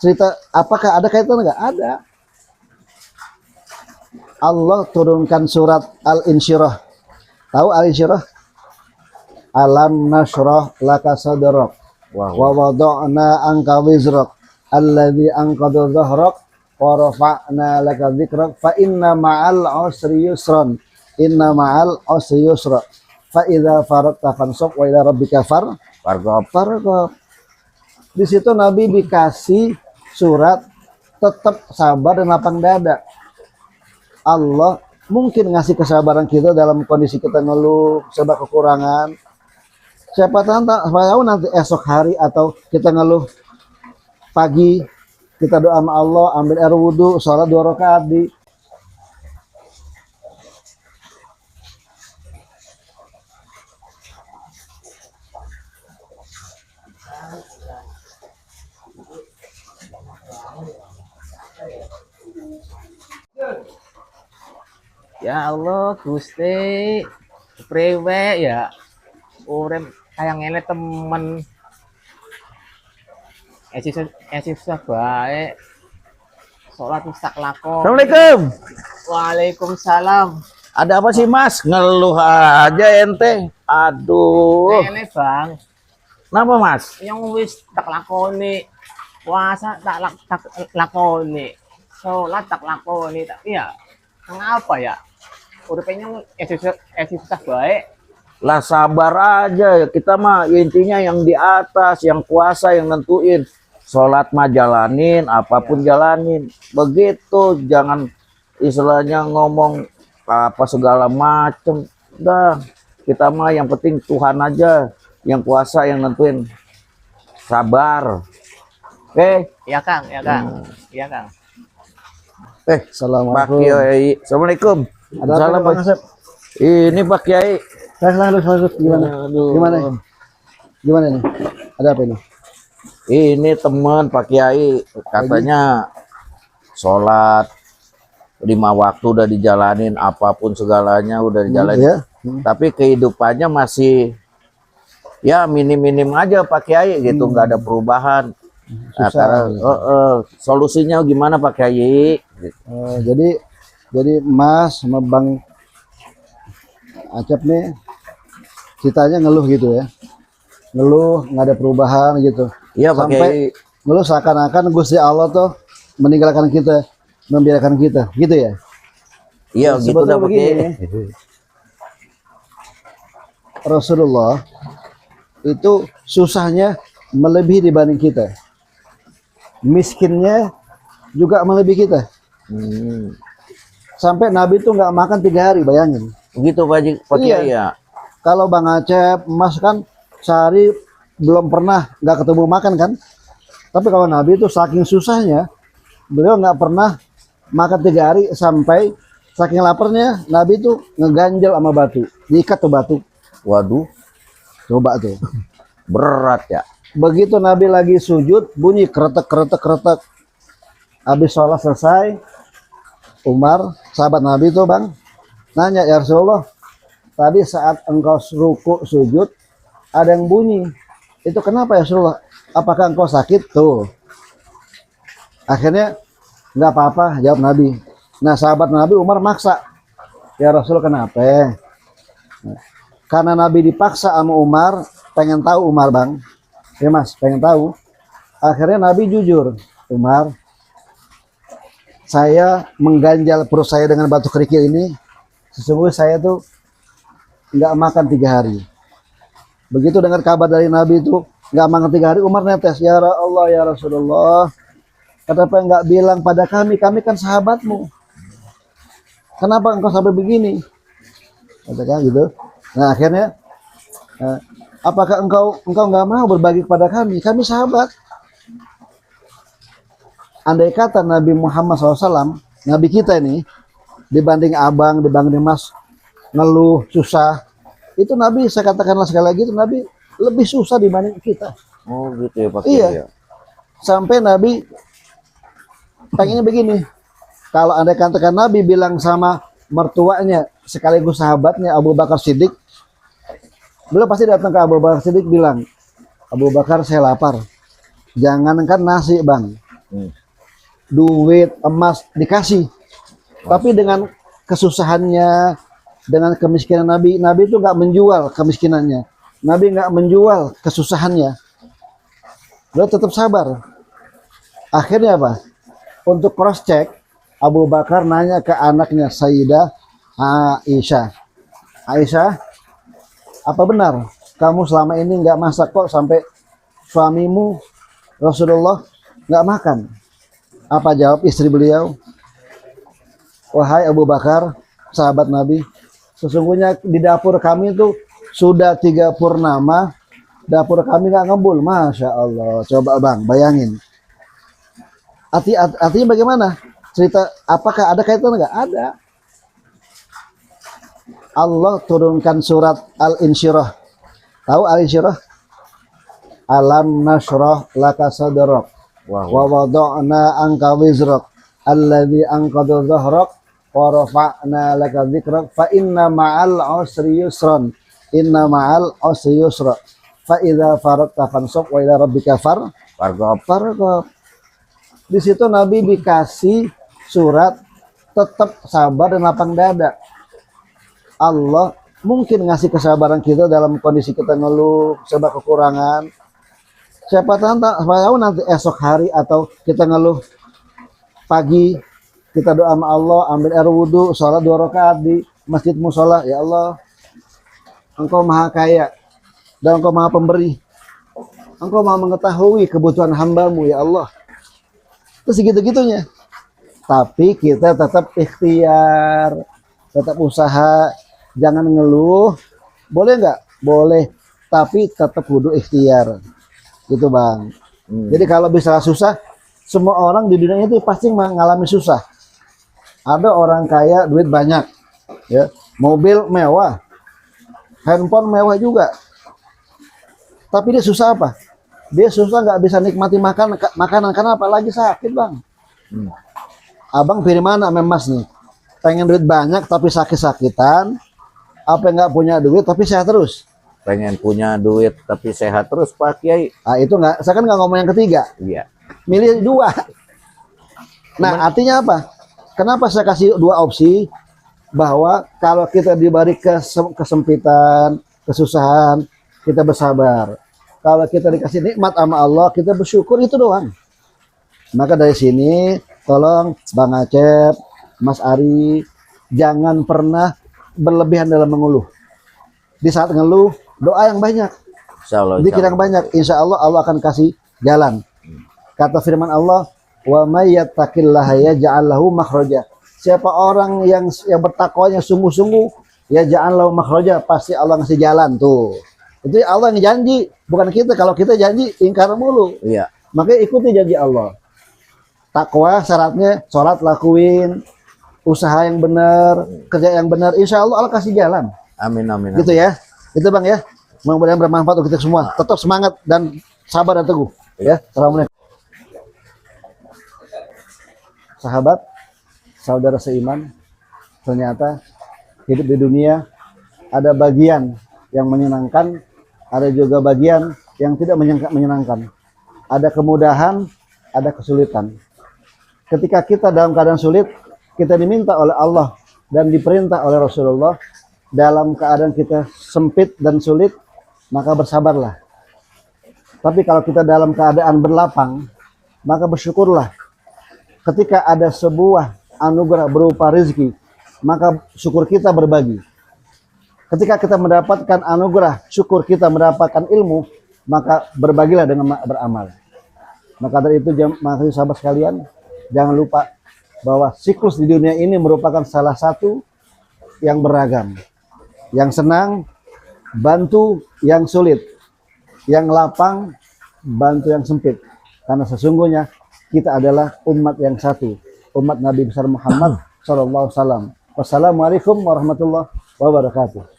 Cerita apakah ada kaitan enggak? Ada. Allah turunkan surat Al-Insyirah. Tahu Al-Insyirah? Alam nashrah laka sadrak wa wada'na anka wizrak alladzi anqadha dhahrak wa rafa'na laka dzikrak fa inna ma'al usri yusran inna ma'al usri yusra fa idza faragta fansab wa ila rabbika farghab. Di situ Nabi dikasih surat tetap sabar dan lapang dada. Allah mungkin ngasih kesabaran kita dalam kondisi kita ngeluh, serba kekurangan. Siapa tahu nanti esok hari atau kita ngeluh pagi, kita doa sama Allah, ambil air wudhu, sholat 2 rakaat di Ya Allah, Gusti, priwe ya. Urip kayak ngene temen. Esi susah bae. Salat wis tak lakon. Assalamualaikum. Waalaikumsalam. Ada apa sih Mas? Ngeluh aja ente. Aduh. Ngene, Bang. Kenapa Mas? Yang wis tak lakoni. Puasa tak lakoni. Salat tak lakoni. Tapi ya kenapa ya? Uripnya esi susah bae. Lah sabar aja. Kita mah intinya yang di atas, yang kuasa, yang nentuin. Sholat mah jalanin, apapun jalanin. Begitu, jangan istilahnya ngomong apa segala macem. Udah, kita mah yang penting Tuhan aja, yang kuasa, yang nentuin. Sabar. Oke? Ya Kang, ya Kang. Iya Kang. Pak Assalamualaikum. Kiai. Assalamualaikum. Ada apa Salam, Bang Asep? Ini Pak Kiai. Lanjut. Gimana? Aduh. Gimana nih? Ada apa ini? Ini teman Pak Kiai katanya sholat 5 waktu udah dijalanin, apapun segalanya udah dijalanin. Ya. Tapi kehidupannya masih ya minim-minim aja Pak Kiai gitu, nggak ada perubahan. Nah, Susah. solusinya gimana Pak Kiai? Jadi Mas sama Bang Acep nih ceritanya ngeluh gitu ya, ngeluh nggak ada perubahan gitu. Iya Pak Kiai. Sampai ngeluh seakan-akan Gusti Allah tuh meninggalkan kita, membiarkan kita, gitu ya. Iya gitu Sebetulnya dah Pak begini, Kiai. Rasulullah itu susahnya melebihi dibanding kita, miskinnya juga melebihi kita. Sampai Nabi itu nggak makan 3 hari, bayangin. Begitu Pak Kiai ya. Kalau Bang Acep, Mas kan sehari belum pernah nggak ketemu makan kan. Tapi kalau Nabi itu saking susahnya, beliau nggak pernah makan 3 hari, sampai saking laparnya Nabi itu ngeganjel sama batu, diikat tuh batu. Waduh, Coba tuh. berat ya. Begitu Nabi lagi sujud, bunyi kretek. Habis sholat selesai, Umar, sahabat Nabi itu Bang, nanya, ya Rasulullah, tadi saat engkau ruku sujud ada yang bunyi, itu kenapa ya Rasulullah? Apakah engkau sakit? Tuh, akhirnya nggak apa-apa, jawab Nabi. Nah sahabat Nabi Umar maksa, ya Rasul kenapa? Nah, karena Nabi dipaksa sama Umar, pengen tahu Umar Bang, ya Mas, pengen tahu. Akhirnya Nabi jujur, Umar, saya mengganjal perut saya dengan batu kerikil ini, sesungguhnya saya tuh nggak makan 3 hari. Begitu dengar kabar dari Nabi itu nggak makan 3 hari, Umar netes, ya Allah ya Rasulullah, kenapa nggak bilang pada kami kan sahabatmu, kenapa engkau sampai begini, katakan gitu. Nah akhirnya apakah engkau nggak mau berbagi kepada kami sahabat. Andai kata Nabi Muhammad SAW, Nabi kita ini, dibanding abang, dibanding mas, ngeluh, susah, itu Nabi, saya katakanlah sekali lagi, itu Nabi lebih susah dibanding kita. Oh gitu ya Pak Kiai. Iya. Ya. Sampai Nabi pengennya begini, kalau andai katakan Nabi bilang sama mertuanya sekaligus sahabatnya Abu Bakar Siddiq, beliau pasti datang ke Abu Bakar Siddiq bilang, Abu Bakar saya lapar, jangankan nasi Bang, duit, emas dikasih. Tapi dengan kesusahannya, dengan kemiskinan Nabi itu nggak menjual kemiskinannya. Nabi nggak menjual kesusahannya. Beliau tetap sabar. Akhirnya apa? Untuk cross check, Abu Bakar nanya ke anaknya Sayyidah Aisyah. Aisyah, apa benar kamu selama ini nggak masak kok sampai suamimu Rasulullah nggak makan? Apa jawab istri beliau? Wahai Abu Bakar, sahabat Nabi, sesungguhnya di dapur kami itu sudah 3 purnama, dapur kami nggak ngebul. Masya Allah, coba bang, bayangin. Artinya bagaimana? Cerita, apakah ada kaitan? Nggak ada. Allah turunkan surat Al-Insyirah. Tahu Al-Insyirah? Alam nashrah laka sadrak wa wada'na anka wizrak alladzi anqadha dhahrak wa rafa'na laka dzikrak fa inna ma'al usri yusran inna ma'al usri yusra fa idza faragta fansab wa ila rabbika farghab. Di situ Nabi dikasih surat tetap sabar dan lapang dada. Allah mungkin ngasih kesabaran kita dalam kondisi kita ngeluh, serba kekurangan. Siapa tahu nanti esok hari atau kita ngeluh pagi, kita doa sama Allah, ambil air wudhu, sholat 2 rakaat di masjid musola. Ya Allah, Engkau maha kaya dan Engkau maha pemberi. Engkau maha mengetahui kebutuhan hambamu, ya Allah. Terus segitu-gitunya. Tapi kita tetap ikhtiar, tetap usaha, jangan ngeluh. Boleh nggak? Boleh, tapi tetap kudu ikhtiar. Gitu bang. Jadi kalau bisa susah, semua orang di dunia itu pasti mengalami susah. Ada orang kaya, duit banyak, ya, mobil mewah, handphone mewah juga. Tapi dia susah apa? Dia susah nggak bisa nikmati makanan karena apa? Lagi sakit bang. Abang pilih mana sama Mas nih? Pengen duit banyak tapi sakit-sakitan, apa nggak punya duit tapi sehat terus? Pengen punya duit tapi sehat terus Pak Kiai. Ah itu nggak, saya kan nggak ngomong yang ketiga. Iya. Milih 2. Nah artinya apa? Kenapa saya kasih 2 opsi? Bahwa kalau kita diberi kesempitan, kesusahan, kita bersabar. Kalau kita dikasih nikmat sama Allah, kita bersyukur, itu doang. Maka dari sini, tolong Bang Acep, Mas Ari, jangan pernah berlebihan dalam mengeluh. Di saat ngeluh, doa yang banyak, zikir yang banyak, insya Allah Allah akan kasih jalan. Kata firman Allah, wa may yattaqillaha yaj'al lahu makhraja. Siapa orang yang bertakwanya sungguh-sungguh, yaj'al lahu makhraja, pasti Allah ngasih jalan tuh. Itu Allah yang janji, bukan kita. Kalau kita janji ingkar mulu. Iya. Makanya ikuti janji Allah. Takwa syaratnya sholat lakuin, usaha yang benar, kerja yang benar, insya Allah Allah kasih jalan. Amin amin. Gitu ya. Itu bang ya. Mudah-mudahan bermanfaat untuk kita semua. Tetap semangat dan sabar dan teguh. Ya. Assalamualaikum. Sahabat, saudara seiman, ternyata hidup di dunia ada bagian yang menyenangkan, ada juga bagian yang tidak menyenangkan. Ada kemudahan, ada kesulitan. Ketika kita dalam keadaan sulit, kita diminta oleh Allah dan diperintah oleh Rasulullah, dalam keadaan kita sempit dan sulit, maka bersabarlah. Tapi kalau kita dalam keadaan berlapang, maka bersyukurlah. Ketika ada sebuah anugerah berupa rezeki, maka syukur kita berbagi. Ketika kita mendapatkan anugerah, syukur kita mendapatkan ilmu, maka berbagilah dengan beramal. Maka dari itu, sahabat sekalian, jangan lupa bahwa siklus di dunia ini merupakan salah satu yang beragam. Yang senang, bantu yang sulit. Yang lapang, bantu yang sempit. Karena sesungguhnya kita adalah umat yang satu. Umat Nabi besar Muhammad SAW. Wassalamualaikum warahmatullahi wabarakatuh.